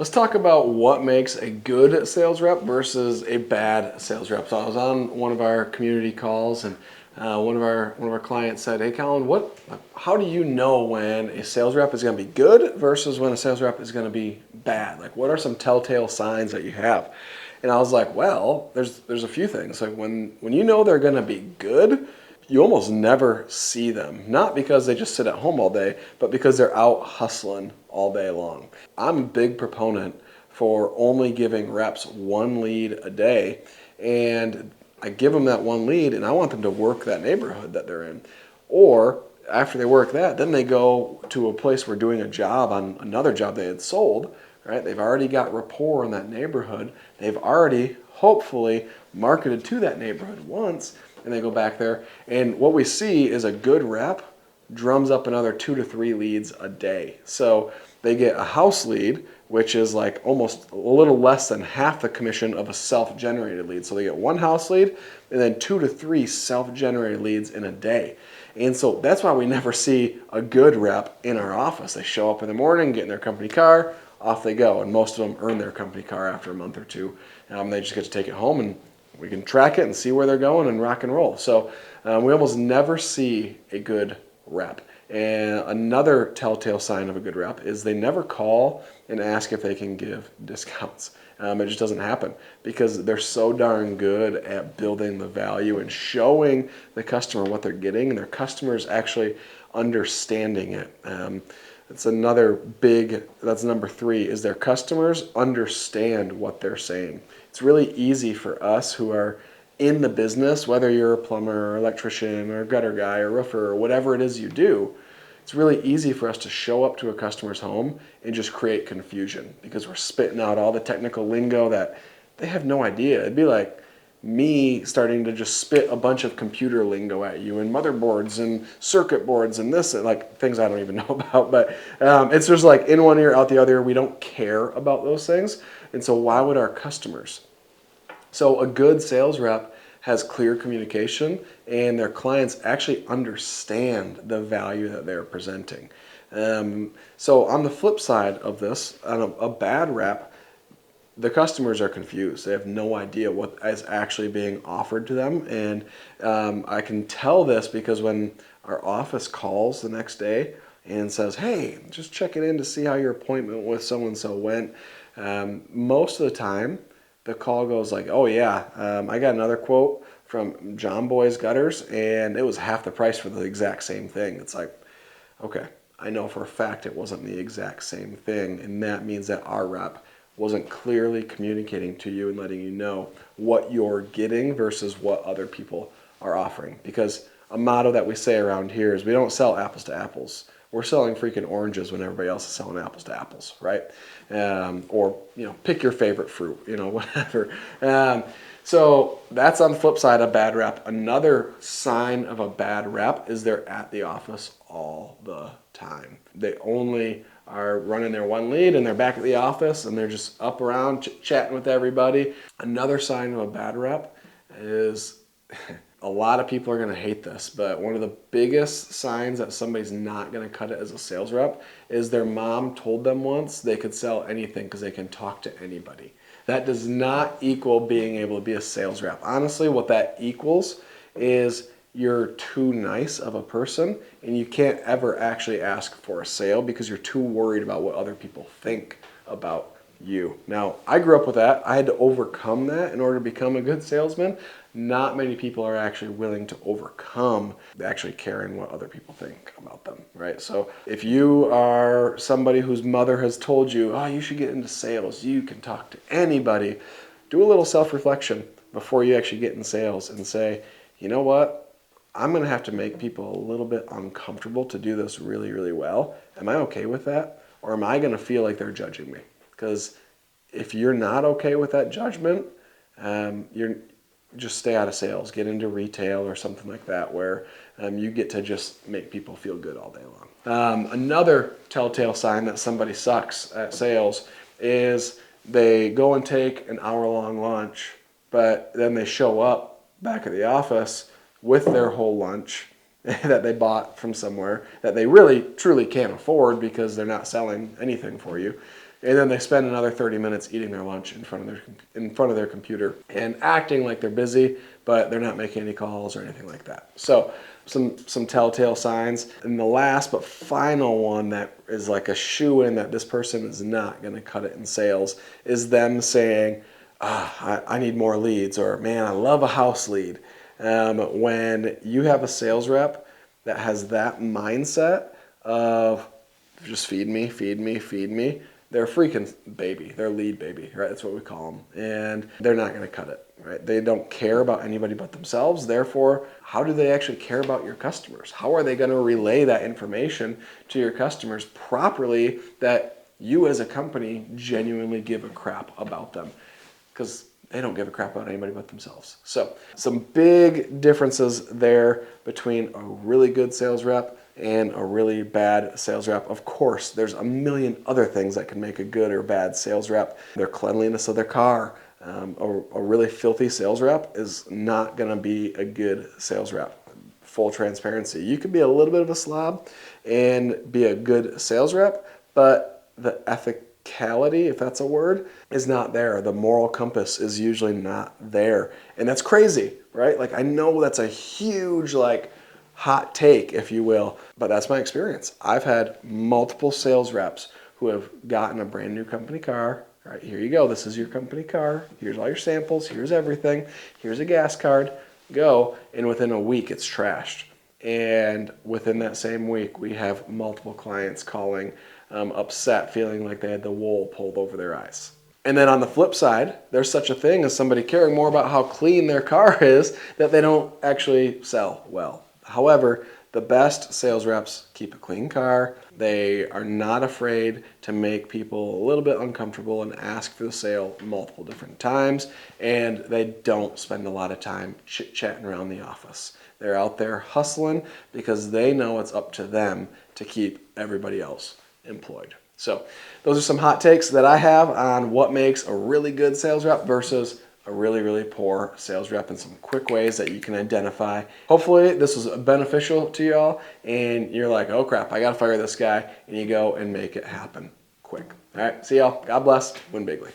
Let's talk about what makes a good sales rep versus a bad sales rep. So I was on one of our community calls, and one of our clients said, "Hey, Colin, how do you know when a sales rep is going to be good versus when a sales rep is going to be bad? Like, what are some telltale signs that you have?" And I was like, "Well, there's a few things. Like when you know they're going to be good, you almost never see them. Not because they just sit at home all day, but because they're out hustling all day long." I'm a big proponent for only giving reps one lead a day, and I give them that one lead and I want them to work that neighborhood that they're in. Or after they work that, then they go to a place where doing a job on another job they had sold, right? They've already got rapport in that neighborhood. They've already hopefully marketed to that neighborhood once, and they go back there. And what we see is a good rep drums up another 2 to 3 leads a day. So they get a house lead, which is like almost a little less than half the commission of a self-generated lead. So they get one house lead and then 2 to 3 self-generated leads in a day. And so that's why we never see a good rep in our office. They show up in the morning, get in their company car, off they go. And most of them earn their company car after a month or two. They just get to take it home, and we can track it and see where they're going and rock and roll. So we almost never see a good rep. And another telltale sign of a good rep is they never call and ask if they can give discounts. It just doesn't happen because they're so darn good at building the value and showing the customer what they're getting, and their customers actually understanding it. That's number 3, is their customers understand what they're saying. It's really easy for us who are in the business, whether you're a plumber or electrician or gutter guy or roofer or whatever it is you do. It's really easy for us to show up to a customer's home and just create confusion because we're spitting out all the technical lingo that they have no idea. It'd be like me starting to just spit a bunch of computer lingo at you and motherboards and circuit boards and this, like things I don't even know about. But it's just like in one ear, out the other. We don't care about those things. And so why would our customers? So a good sales rep has clear communication, and their clients actually understand the value that they're presenting. So on the flip side of this, on a bad rep, the customers are confused. They have no idea what is actually being offered to them. And I can tell this because when our office calls the next day and says, "Hey, just checking in to see how your appointment with so-and-so went," most of the time, the call goes like, "Oh yeah, I got another quote from John Boy's Gutters, and it was half the price for the exact same thing." It's like, okay, I know for a fact it wasn't the exact same thing, and that means that our rep wasn't clearly communicating to you and letting you know what you're getting versus what other people are offering. Because a motto that we say around here is we don't sell apples to apples. We're selling freaking oranges when everybody else is selling apples to apples, right? Or, pick your favorite fruit, whatever. So that's on the flip side of bad rep. Another sign of a bad rep is they're at the office all the time. They only are running their one lead and they're back at the office and they're just up around chatting with everybody. Another sign of a bad rep is a lot of people are going to hate this, but one of the biggest signs that somebody's not going to cut it as a sales rep is their mom told them once they could sell anything because they can talk to anybody. That does not equal being able to be a sales rep. Honestly, what that equals is you're too nice of a person and you can't ever actually ask for a sale because you're too worried about what other people think about you. Now, I grew up with that. I had to overcome that in order to become a good salesman. Not many people are actually willing to overcome actually caring what other people think about them, right? So if you are somebody whose mother has told you, "Oh, you should get into sales, you can talk to anybody," do a little self-reflection before you actually get in sales and say, "You know what? I'm going to have to make people a little bit uncomfortable to do this really, really well. Am I okay with that? Or am I going to feel like they're judging me?" Because if you're not okay with that judgment, you're just stay out of sales, get into retail or something like that where you get to just make people feel good all day long. Another telltale sign that somebody sucks at sales is they go and take an hour-long lunch, but then they show up back at the office with their whole lunch that they bought from somewhere that they really truly can't afford because they're not selling anything for you. and then they spend another 30 minutes eating their lunch in front of their computer and acting like they're busy, but they're not making any calls or anything like that. So some telltale signs. And the last but final one that is like a shoe-in that this person is not going to cut it in sales is them saying, I need more leads, or man, I love a house lead. When you have a sales rep that has that mindset of just feed me, feed me, feed me, they're a freaking baby. They're a lead baby, right? That's what we call them. And they're not going to cut it, right? They don't care about anybody but themselves. Therefore, how do they actually care about your customers? How are they going to relay that information to your customers properly that you as a company genuinely give a crap about them? Because they don't give a crap about anybody but themselves. So some big differences there between a really good sales rep and a really bad sales rep. Of course, there's a million other things that can make a good or bad sales rep. Their cleanliness of their car. A really filthy sales rep is not going to be a good sales rep. Full transparency. You could be a little bit of a slob and be a good sales rep, but the ethicality, if that's a word, is not there. The moral compass is usually not there. And that's crazy, right? Like, I know that's a huge, like, hot take, if you will, but that's my experience. I've had multiple sales reps who have gotten a brand new company car. All right, here you go. This is your company car. Here's all your samples. Here's everything. Here's a gas card. Go. And within a week, it's trashed. And within that same week, we have multiple clients calling upset, feeling like they had the wool pulled over their eyes. And then on the flip side, there's such a thing as somebody caring more about how clean their car is that they don't actually sell well. However, the best sales reps keep a clean car. They are not afraid to make people a little bit uncomfortable and ask for the sale multiple different times. And they don't spend a lot of time chit-chatting around the office. They're out there hustling because they know it's up to them to keep everybody else employed. So those are some hot takes that I have on what makes a really good sales rep versus a really, really poor sales rep, and some quick ways that you can identify. Hopefully this was beneficial to y'all and you're like, oh crap, I gotta fire this guy, and you go and make it happen quick. All right, see y'all. God bless. Win bigly.